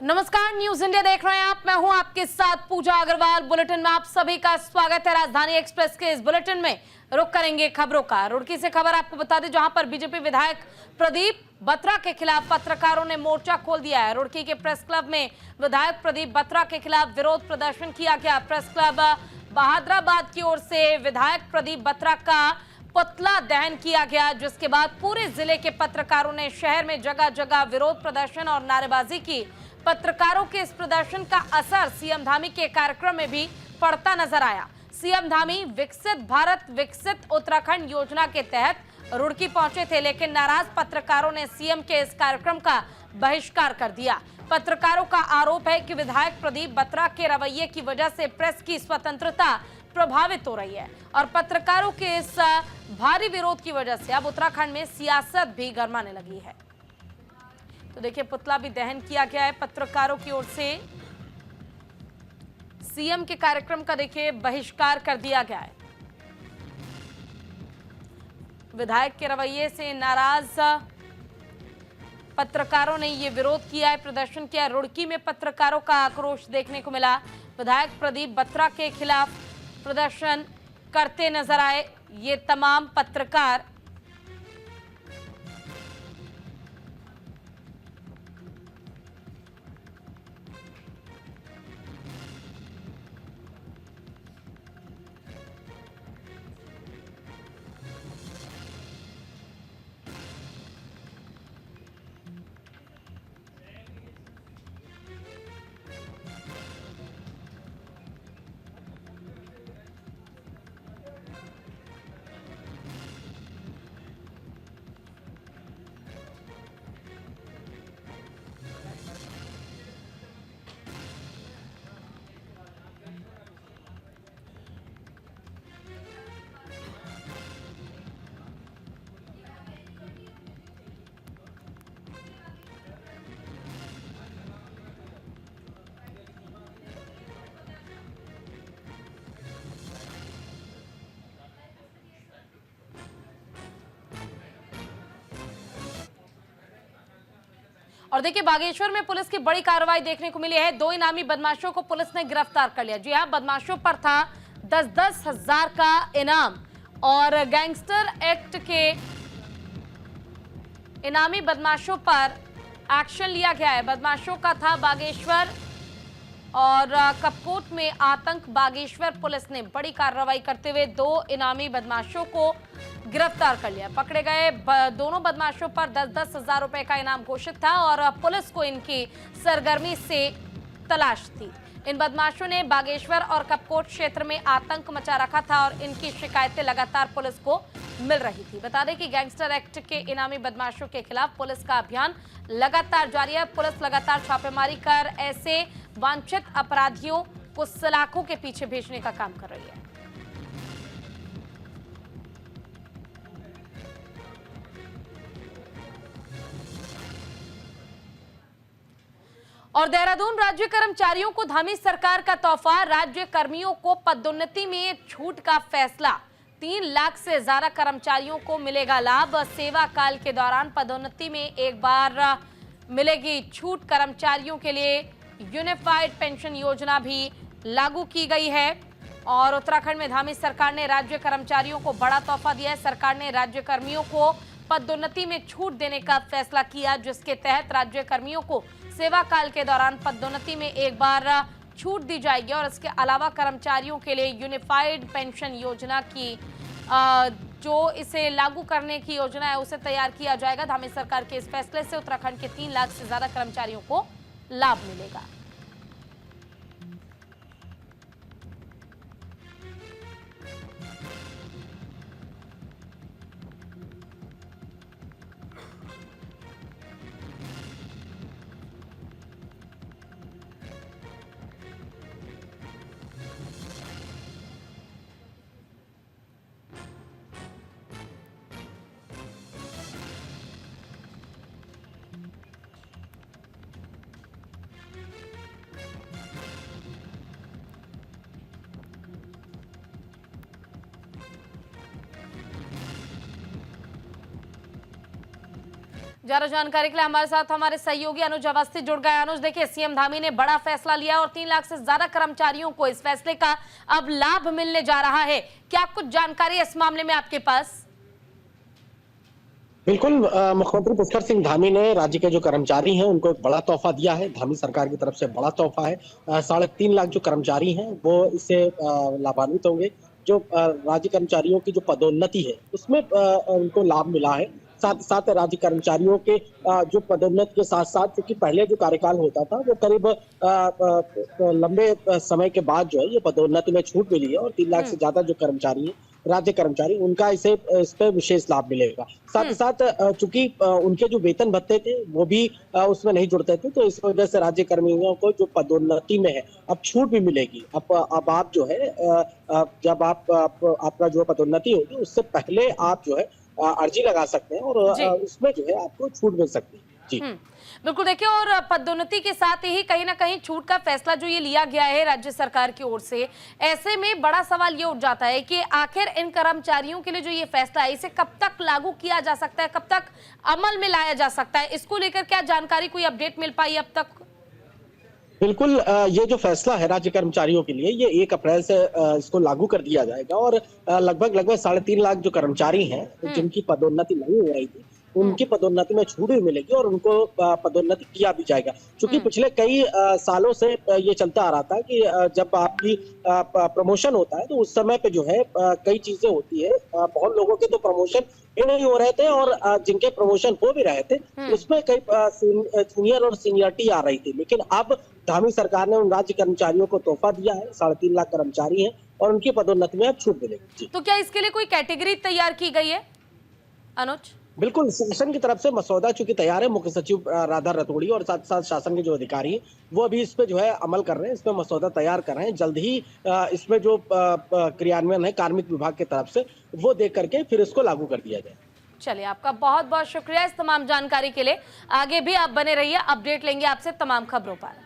नमस्कार, news India देख रहे हैं आप। मैं हूं आपके साथ पूजा अग्रवाल। बुलेटिन में आप सभी का स्वागत है। राजधानी एक्सप्रेस के इस बुलेटिन में रुक करेंगे खबरों का। रुड़की से खबर आपको बता दें, जहां पर बीजेपी विधायक प्रदीप बत्रा के खिलाफ पत्रकारों ने मोर्चा खोल दिया है। रुड़की के प्रेस क्लब में विधायक प्रदीप बत्रा के खिलाफ विरोध प्रदर्शन किया गया। प्रेस क्लब बहादुराबाद की ओर से विधायक प्रदीप बत्रा का पुतला दहन किया गया, जिसके बाद पूरे जिले के पत्रकारों ने शहर में जगह जगह विरोध प्रदर्शन और नारेबाजी की। पत्रकारों के इस प्रदर्शन का असर सीएम धामी के कार्यक्रम में भी पड़ता नजर आया। सीएम धामी विकसित भारत विकसित उत्तराखंड योजना के तहत रुड़की पहुंचे थे, लेकिन नाराज पत्रकारों ने सीएम के इस कार्यक्रम का बहिष्कार कर दिया। पत्रकारों का आरोप है कि विधायक प्रदीप बत्रा के रवैये की वजह से प्रेस की स्वतंत्रता प्रभावित हो रही है और पत्रकारों के इस भारी विरोध की वजह से अब उत्तराखंड में सियासत भी गरमाने लगी है। तो देखिए, पुतला भी दहन किया गया है पत्रकारों की ओर से। सीएम के कार्यक्रम का देखिए बहिष्कार कर दिया गया है। विधायक के रवैये से नाराज पत्रकारों ने ये विरोध किया है, प्रदर्शन किया। रुड़की में पत्रकारों का आक्रोश देखने को मिला। विधायक प्रदीप बत्रा के खिलाफ प्रदर्शन करते नजर आए ये तमाम पत्रकार। और देखिए, बागेश्वर में पुलिस की बड़ी कार्रवाई देखने को मिली है। 2 इनामी बदमाशों को पुलिस ने गिरफ्तार कर लिया। जी हां, बदमाशों पर था 10-10 हजार का इनाम और गैंगस्टर एक्ट के इनामी बदमाशों पर एक्शन लिया गया है। बदमाशों का था बागेश्वर और कपकोट में आतंक। बागेश्वर पुलिस ने बड़ी कार्रवाई करते हुए 2 इनामी बदमाशों को गिरफ्तार कर लिया। पकड़े गए दोनों बदमाशों पर 10-10 हजार रुपए का इनाम घोषित था और पुलिस को इनकी सरगर्मी से तलाश थी। इन बदमाशों ने बागेश्वर और कपकोट क्षेत्र में आतंक मचा रखा था और इनकी शिकायतें लगातार पुलिस को मिल रही थी। बता दें कि गैंगस्टर एक्ट के इनामी बदमाशों के खिलाफ पुलिस का अभियान लगातार जारी है। पुलिस लगातार छापेमारी कर ऐसे वांछित अपराधियों को सलाखों के पीछे भेजने का काम कर रही है। और देहरादून राज्य कर्मचारियों को धामी सरकार का तोहफा। राज्य कर्मियों को पदोन्नति में छूट का फैसला। 3 लाख से ज्यादा कर्मचारियों को मिलेगा लाभ। सेवा काल के दौरान पदोन्नति में एक बार मिलेगी छूट। कर्मचारियों के लिए यूनिफाइड पेंशन योजना भी लागू की गई है और उत्तराखंड में धामी सरकार ने राज्य कर्मचारियों को बड़ा तोहफा दिया है। सरकार ने राज्य कर्मियों को पदोन्नति में छूट देने का फैसला किया, जिसके तहत राज्य कर्मियों को सेवा काल के दौरान पदोन्नति में एक बार छूट दी जाएगी और इसके अलावा कर्मचारियों के लिए यूनिफाइड पेंशन योजना की जो इसे लागू करने की योजना है उसे तैयार किया जाएगा। धामी सरकार के इस फैसले से उत्तराखंड के 3 लाख से ज्यादा कर्मचारियों को लाभ मिलेगा। ज्यादा जानकारी के लिए हमारे साथ हमारे सहयोगी अनुज अवस्थी जुड़ गए। अनुज, देखिए, सीएम धामी ने बड़ा फैसला लिया और 3 लाख से ज्यादा कर्मचारियों को इस फैसले का अब लाभ मिलने जा रहा है। क्या कुछ जानकारी इस मामले में आपके पास? बिल्कुल, मुख्यमंत्री पुष्कर सिंह धामी ने राज्य के जो कर्मचारी हैं उनको एक बड़ा तोहफा दिया है। धामी सरकार की तरफ से बड़ा तोहफा है। 3.5 लाख जो कर्मचारी हैं वो इससे लाभान्वित होंगे। जो राज्य कर्मचारियों की जो पदोन्नति है उसमें उनको लाभ मिला है। साथ साथ राज्य कर्मचारियों के जो पदोन्नति के साथ साथ, क्योंकि पहले जो कार्यकाल होता था वो करीब लंबे समय के बाद जो है ये पदोन्नति में छूट मिली है और 3 लाख से ज्यादा जो कर्मचारी हैं, राज्य कर्मचारी, उनका इस पे विशेष लाभ मिलेगा। साथ ही साथ चूंकि उनके जो वेतन भत्ते थे वो भी उसमें नहीं जुड़ते थे, तो इस वजह से राज्य कर्मियों को जो पदोन्नति में है अब छूट भी मिलेगी। अब आप जो है जब आपका जो पदोन्नति होगी उससे पहले आप जो है अर्जी लगा सकते हैं और उसमें जो है आपको छूट मिल सकती है। जी बिल्कुल, देखिए, और पदोन्नति के साथ ही कहीं ना कहीं छूट का फैसला जो ये लिया गया है राज्य सरकार की ओर से, ऐसे में बड़ा सवाल ये उठ जाता है कि आखिर इन कर्मचारियों के लिए जो ये फैसला है इसे कब तक लागू किया जा सकता है, कब तक अमल में लाया जा सकता है? इसको लेकर क्या जानकारी, कोई अपडेट मिल पाई अब तक? बिल्कुल, ये जो फैसला है राज्य कर्मचारियों के लिए, ये 1 अप्रैल से इसको लागू कर दिया जाएगा और लगभग 3.5 लाख जो कर्मचारी हैं जिनकी पदोन्नति नहीं हो रही थी, उनकी पदोन्नति में छूट भी मिलेगी और उनको पदोन्नति किया भी जाएगा। क्योंकि पिछले कई सालों से ये चलता आ रहा था कि जब आपकी प्रमोशन होता है तो उस समय पे जो है कई चीजें होती है। बहुत लोगों के तो प्रमोशन भी नहीं हो रहे थे और जिनके प्रमोशन हो भी रहे थे उसमें कई जूनियर और सीनियरिटी आ रही थी। लेकिन अब धामी सरकार ने उन राज्य कर्मचारियों को तोहफा दिया है। 3.5 लाख कर्मचारी हैं और उनकी पदोन्नति में अब छूट मिलेगी। तो क्या इसके लिए कोई कैटेगरी तैयार की गई है, अनुज? बिल्कुल, शासन की तरफ से मसौदा चूंकि तैयार है, मुख्य सचिव राधा रतोड़ी और साथ साथ शासन के जो अधिकारी हैं वो अभी इस पे जो है अमल कर रहे हैं, इसमें मसौदा तैयार कर रहे हैं। जल्द ही इसमें जो क्रियान्वयन है कार्मिक विभाग की तरफ से वो देख करके फिर इसको लागू कर दिया जाए। चलिए, आपका बहुत बहुत शुक्रिया इस तमाम जानकारी के लिए। आगे भी आप बने रहिए, अपडेट लेंगे आपसे तमाम खबरों पर।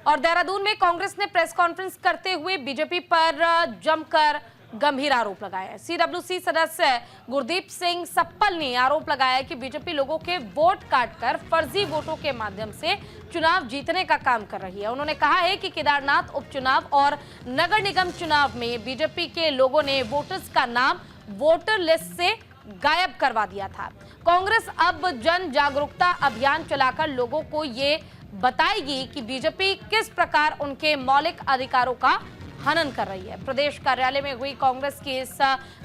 और देहरादून में कांग्रेस ने प्रेस कॉन्फ्रेंस करते हुए बीजेपी पर जमकर गंभीर आरोप लगाया। सीडब्ल्यूसी सदस्य गुरदीप सिंह सप्पल ने आरोप लगाया कि बीजेपी लोगों के वोट काटकर फर्जी वोटों के माध्यम से चुनाव जीतने का काम कर रही है। उन्होंने कहा है कि केदारनाथ उपचुनाव और नगर निगम चुनाव में बीजेपी के लोगों ने वोटर्स का नाम वोटर लिस्ट से गायब करवा दिया था। कांग्रेस अब जन जागरूकता अभियान चलाकर लोगों को ये बताएगी कि बीजेपी किस प्रकार उनके मौलिक अधिकारों का हनन कर रही है। प्रदेश कार्यालय में हुई कांग्रेस की इस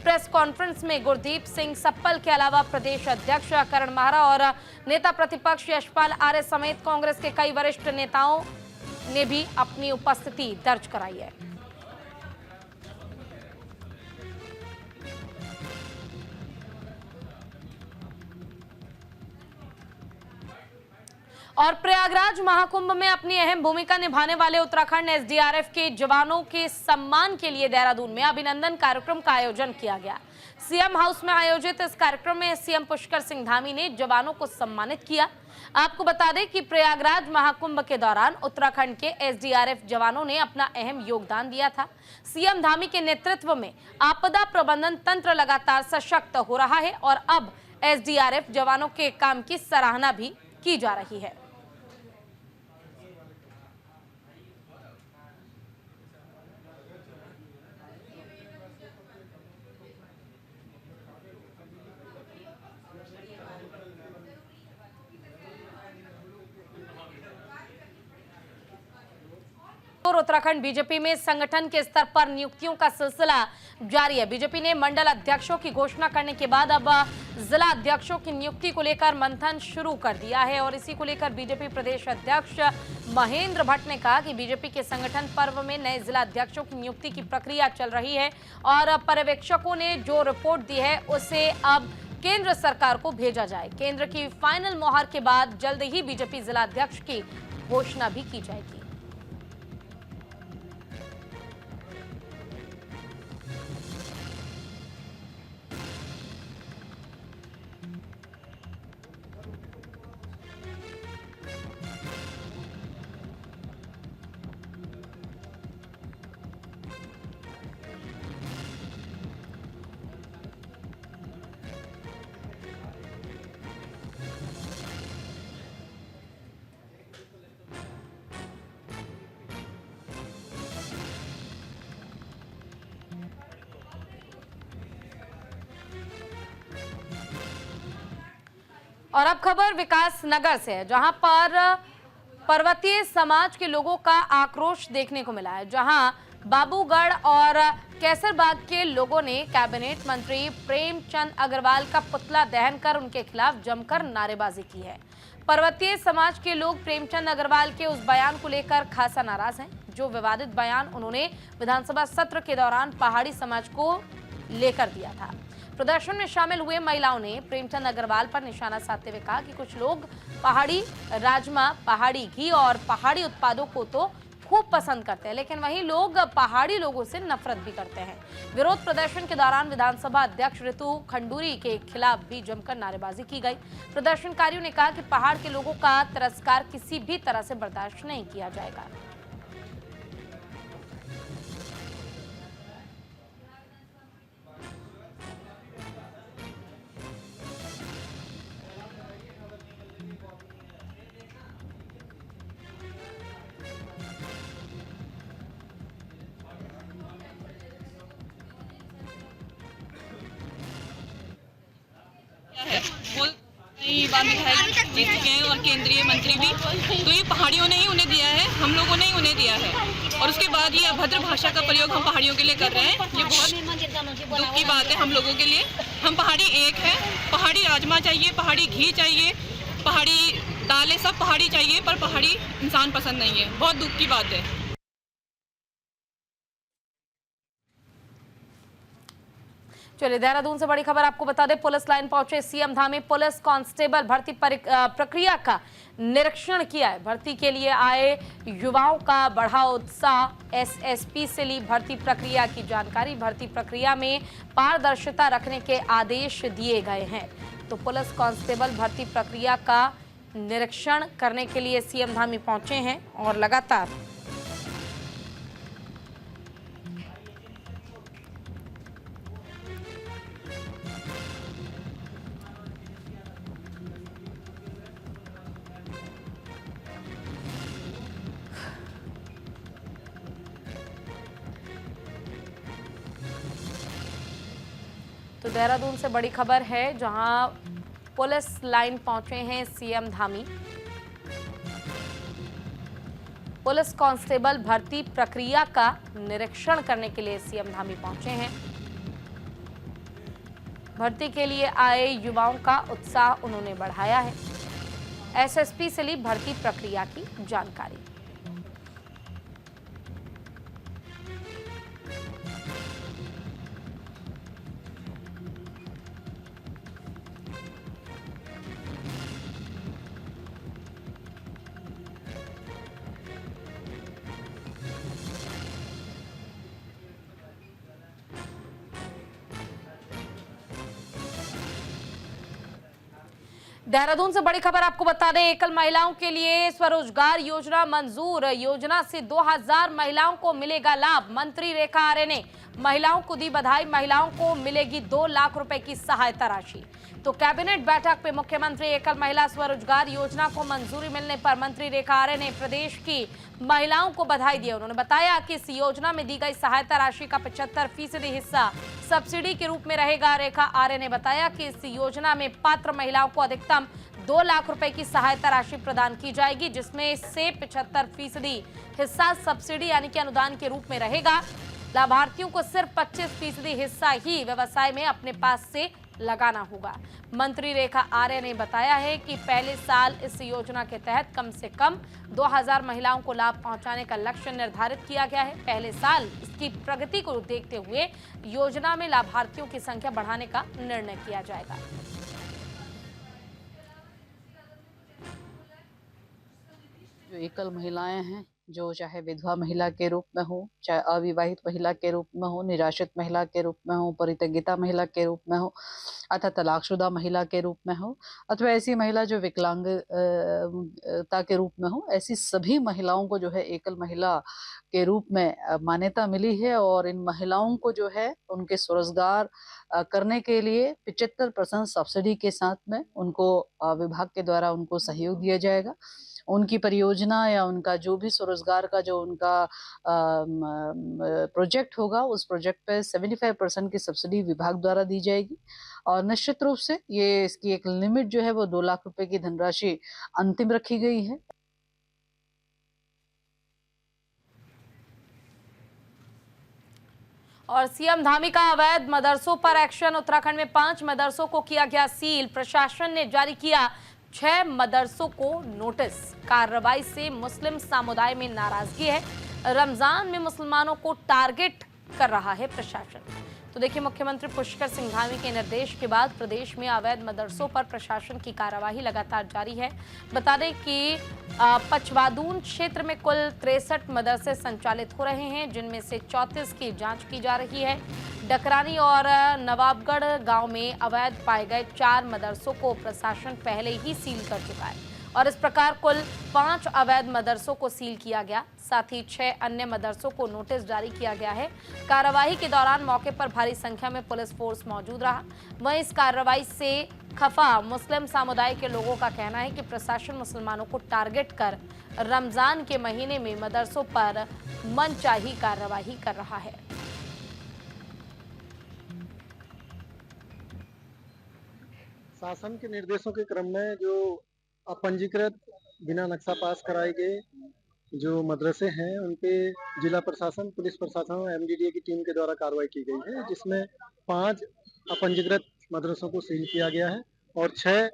प्रेस कॉन्फ्रेंस में गुरदीप सिंह सप्पल के अलावा प्रदेश अध्यक्ष करण माहरा और नेता प्रतिपक्ष यशपाल आर्य समेत कांग्रेस के कई वरिष्ठ नेताओं ने भी अपनी उपस्थिति दर्ज कराई है। और प्रयागराज महाकुंभ में अपनी अहम भूमिका निभाने वाले उत्तराखंड एसडीआरएफ के जवानों के सम्मान के लिए देहरादून में अभिनंदन कार्यक्रम का आयोजन किया गया। सीएम हाउस में आयोजित इस कार्यक्रम में सीएम पुष्कर सिंह धामी ने जवानों को सम्मानित किया। आपको बता दें कि प्रयागराज महाकुंभ के दौरान उत्तराखंड के एसडीआरएफ जवानों ने अपना अहम योगदान दिया था। सीएम धामी के नेतृत्व में आपदा प्रबंधन तंत्र लगातार सशक्त हो रहा है और अब एसडीआरएफ जवानों के काम की सराहना भी की जा रही है। और उत्तराखंड बीजेपी में संगठन के स्तर पर नियुक्तियों का सिलसिला जारी है। बीजेपी ने मंडल अध्यक्षों की घोषणा करने के बाद अब जिला अध्यक्षों की नियुक्ति को लेकर मंथन शुरू कर दिया है और इसी को लेकर बीजेपी प्रदेश अध्यक्ष महेंद्र भट्ट ने कहा कि बीजेपी के संगठन पर्व में नए जिला अध्यक्षों की नियुक्ति की प्रक्रिया चल रही है और पर्यवेक्षकों ने जो रिपोर्ट दी है उसे अब केंद्र सरकार को भेजा जाए। केंद्र की फाइनल मोहर के बाद जल्द ही बीजेपी जिला अध्यक्ष की घोषणा भी की जाएगी। और अब खबर विकास नगर से है, जहां पर पर्वतीय समाज के लोगों का आक्रोश देखने को मिला है। जहां बाबूगढ़ और कैसरबाग के लोगों ने कैबिनेट मंत्री प्रेमचंद अग्रवाल का पुतला दहन कर उनके खिलाफ जमकर नारेबाजी की है। पर्वतीय समाज के लोग प्रेमचंद अग्रवाल के उस बयान को लेकर खासा नाराज हैं, जो विवादित बयान उन्होंने विधानसभा सत्र के दौरान पहाड़ी समाज को लेकर दिया था। प्रदर्शन में शामिल हुए महिलाओं ने प्रेमचंद अग्रवाल पर निशाना साधते हुए कहा कि कुछ लोग पहाड़ी राजमा, पहाड़ी घी और पहाड़ी उत्पादों को तो खूब पसंद करते हैं, लेकिन वहीं लोग पहाड़ी लोगों से नफरत भी करते हैं। विरोध प्रदर्शन के दौरान विधानसभा अध्यक्ष ऋतु खंडूरी के खिलाफ भी जमकर नारेबाजी की गई। प्रदर्शनकारियों ने कहा कि पहाड़ के लोगों का तिरस्कार किसी भी तरह से बर्दाश्त नहीं किया जाएगा। है वो कई बार विधायक जीत चुके हैं और केंद्रीय मंत्री भी, तो ये पहाड़ियों ने ही उन्हें दिया है, हम लोगों ने ही उन्हें दिया है। और उसके बाद ये अभद्र भाषा का प्रयोग हम पहाड़ियों के लिए कर रहे हैं, ये बहुत दुख की बात है हम लोगों के लिए। हम पहाड़ी एक है, पहाड़ी राजमा चाहिए, पहाड़ी घी चाहिए, पहाड़ी दालें सब पहाड़ी चाहिए, पर पहाड़ी इंसान पसंद नहीं है, बहुत दुख की बात है। चलिए, देहरादून से बड़ी खबर आपको बता दें। पुलिस लाइन पहुंचे सीएम धामी, पुलिस कांस्टेबल भर्ती प्रक्रिया का निरीक्षण किया है। भर्ती के लिए आए युवाओं का बढ़ा उत्साह। एसएसपी से ली भर्ती प्रक्रिया की जानकारी। भर्ती प्रक्रिया में पारदर्शिता रखने के आदेश दिए गए हैं। तो पुलिस कांस्टेबल भर्ती प्रक्रिया का निरीक्षण करने के लिए सीएम धामी पहुंचे हैं और लगातार तो देहरादून से बड़ी खबर है, जहां पुलिस लाइन पहुंचे हैं सीएम धामी। पुलिस कांस्टेबल भर्ती प्रक्रिया का निरीक्षण करने के लिए सीएम धामी पहुंचे हैं। भर्ती के लिए आए युवाओं का उत्साह उन्होंने बढ़ाया है। एसएसपी से ली भर्ती प्रक्रिया की जानकारी। देहरादून से बड़ी खबर आपको बता दें, एकल महिलाओं के लिए स्वरोजगार योजना मंजूर। योजना से 2000 महिलाओं को मिलेगा लाभ। मंत्री रेखा आर्य ने महिलाओं को दी बधाई। महिलाओं को मिलेगी 2 लाख रुपए की सहायता राशि। तो कैबिनेट बैठक में मुख्यमंत्री एकल महिला स्वरोजगार योजना को मंजूरी मिलने पर मंत्री रेखा आर्य ने प्रदेश की महिलाओं को बधाई दी। उन्होंने बताया कि इस योजना में दी गई सहायता राशि का 75% हिस्सा सब्सिडी के रूप में रहेगा। रेखा आर्य ने बताया कि इस योजना में पात्र महिलाओं को अधिकतम 2 लाख रुपए की सहायता राशि प्रदान की जाएगी, जिसमें से 75% हिस्सा सब्सिडी यानी कि अनुदान के रूप में रहेगा। लाभार्थियों को सिर्फ 25% हिस्सा ही व्यवसाय में अपने पास से लगाना होगा। मंत्री रेखा आर्य ने बताया है कि पहले साल इस योजना के तहत कम से कम 2000 महिलाओं को लाभ पहुंचाने का लक्ष्य निर्धारित किया गया है। पहले साल इसकी प्रगति को देखते हुए योजना में लाभार्थियों की संख्या बढ़ाने का निर्णय किया जाएगा। जो एकल महिलाएं हैं, जो चाहे विधवा महिला के रूप में हो, चाहे अविवाहित महिला के रूप में हो, निराश्रित महिला के रूप में हो, परित्यक्ता महिला के रूप में हो, अथवा तलाकशुदा महिला के रूप में हो, अथवा ऐसी महिला जो विकलांगता के रूप में हो, ऐसी सभी महिलाओं को जो है एकल महिला के रूप में मान्यता मिली है। और इन महिलाओं को जो है उनके स्वरोजगार करने के लिए 75% सब्सिडी के साथ में उनको विभाग के द्वारा उनको सहयोग दिया जाएगा। उनकी परियोजना या उनका जो भी स्वरोजगार का जो उनका प्रोजेक्ट होगा, उस प्रोजेक्ट पे 75% की सब्सिडी विभाग द्वारा दी जाएगी। और निश्चित रूप से ये इसकी एक लिमिट जो है वो 2 लाख रुपए की धनराशि अंतिम रखी गई है। और सीएम धामी का अवैध मदरसों पर एक्शन। उत्तराखंड में 5 मदरसों को किया गया सील। प्रशासन ने जारी किया 6 मदरसों को नोटिस। कार्रवाई से मुस्लिम समुदाय में नाराजगी है। रमजान में मुसलमानों को टारगेट कर रहा है प्रशासन। तो देखिए, मुख्यमंत्री पुष्कर सिंह धामी के निर्देश के बाद प्रदेश में अवैध मदरसों पर प्रशासन की कार्यवाही लगातार जारी है। बता दें कि पचवादून क्षेत्र में कुल 63 मदरसे संचालित हो रहे हैं, जिनमें से 34 की जांच की जा रही है। डकरानी और नवाबगढ़ गांव में अवैध पाए गए 4 मदरसों को प्रशासन पहले ही सील कर चुका है और इस प्रकार कुल 5 अवैध मदरसों को सील किया गया। साथ ही 6 अन्य मदरसों को नोटिस जारी किया गया है। कार्रवाई के दौरान मौके पर भारी संख्या में पुलिस फोर्स मौजूद रहा। वहीं इस कार्रवाई से खफा मुस्लिम समुदाय के लोगों का कहना है कि प्रशासन मुसलमानों को टारगेट कर रमजान के महीने में मदरसों पर मनचाही कार्रवाई कर रहा है। शासन के निर्देशों के क्रम में जो अपंजीकृत बिना नक्शा पास कराए गए जो मदरसे हैं, उन पे जिला प्रशासन, पुलिस प्रशासन और एमडीडीए की टीम के द्वारा कार्रवाई की गई है, जिसमें 5 अपंजीकृत मदरसों को सील किया गया है और 6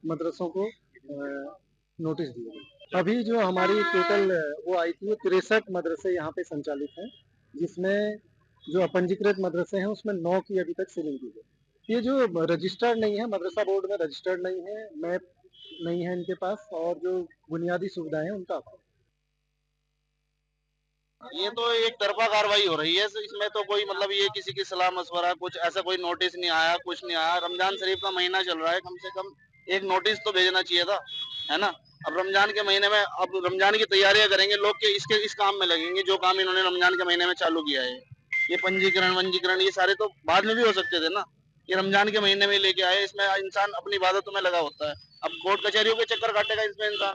मदरसों को नोटिस दिए गए। अभी जो हमारी टोटल वो आई थी, 63 मदरसे यहाँ पे संचालित हैं, जिसमें जो अपंजीकृत मदरसे हैं उसमें 9 की अभी तक सीलिंग की गई। ये जो रजिस्टर्ड नहीं है, मदरसा बोर्ड में रजिस्टर्ड नहीं है, मैप नहीं है इनके पास और जो बुनियादी सुविधाएं हैं उनका अभाव। ये तो एक तरफा कार्रवाई हो रही है, इसमें तो कोई मतलब ये किसी की सलाह मशवरा कुछ ऐसा कोई नोटिस नहीं आया, कुछ नहीं आया। रमजान शरीफ का महीना चल रहा है, कम से कम एक नोटिस तो भेजना चाहिए था, है ना। अब रमजान के महीने में अब रमजान की तैयारियां करेंगे लोग के इस काम में लगेंगे जो काम इन्होंने रमजान के महीने में चालू किया है। ये पंजीकरण ये सारे तो बाद में भी हो सकते थे ना, ये रमजान के महीने में लेके आए। इसमें इंसान अपनी इबादतों में लगा होता है, अब कोर्ट कचहरियों के चक्कर काटेगा इसमें इंसान।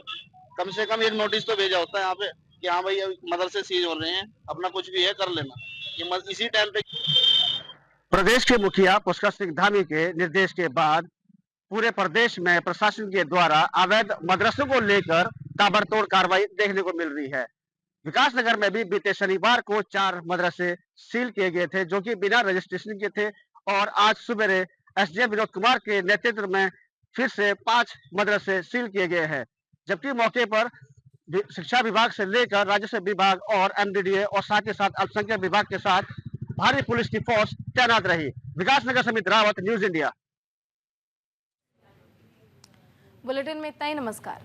कम से कम एक नोटिस तो भेजा होता है यहाँ पे कि हाँ भाई मदरसे सीज हो रहे हैं, अपना कुछ भी है कर लेना, ये इसी टाइम पे। प्रदेश के मुखिया पुष्कर सिंह धामी के निर्देश के बाद पूरे प्रदेश में प्रशासन के द्वारा अवैध मदरसों को लेकर ताबड़तोड़ कार्रवाई देखने को मिल रही है। विकासनगर में भी बीते शनिवार को 4 मदरसे सील किए गए थे, जो कि बिना रजिस्ट्रेशन के थे, और आज सुबह एसडीएम विनोद कुमार के नेतृत्व में फिर से 5 मदरसे सील किए गए हैं, जबकि मौके पर शिक्षा विभाग से लेकर राजस्व विभाग और एमडीडीए और साथ ही साथ अल्पसंख्यक विभाग के साथ भारी पुलिस की फोर्स तैनात रही। विकासनगर समित रावत, न्यूज इंडिया। बुलेटिन में इतना ही। नमस्कार।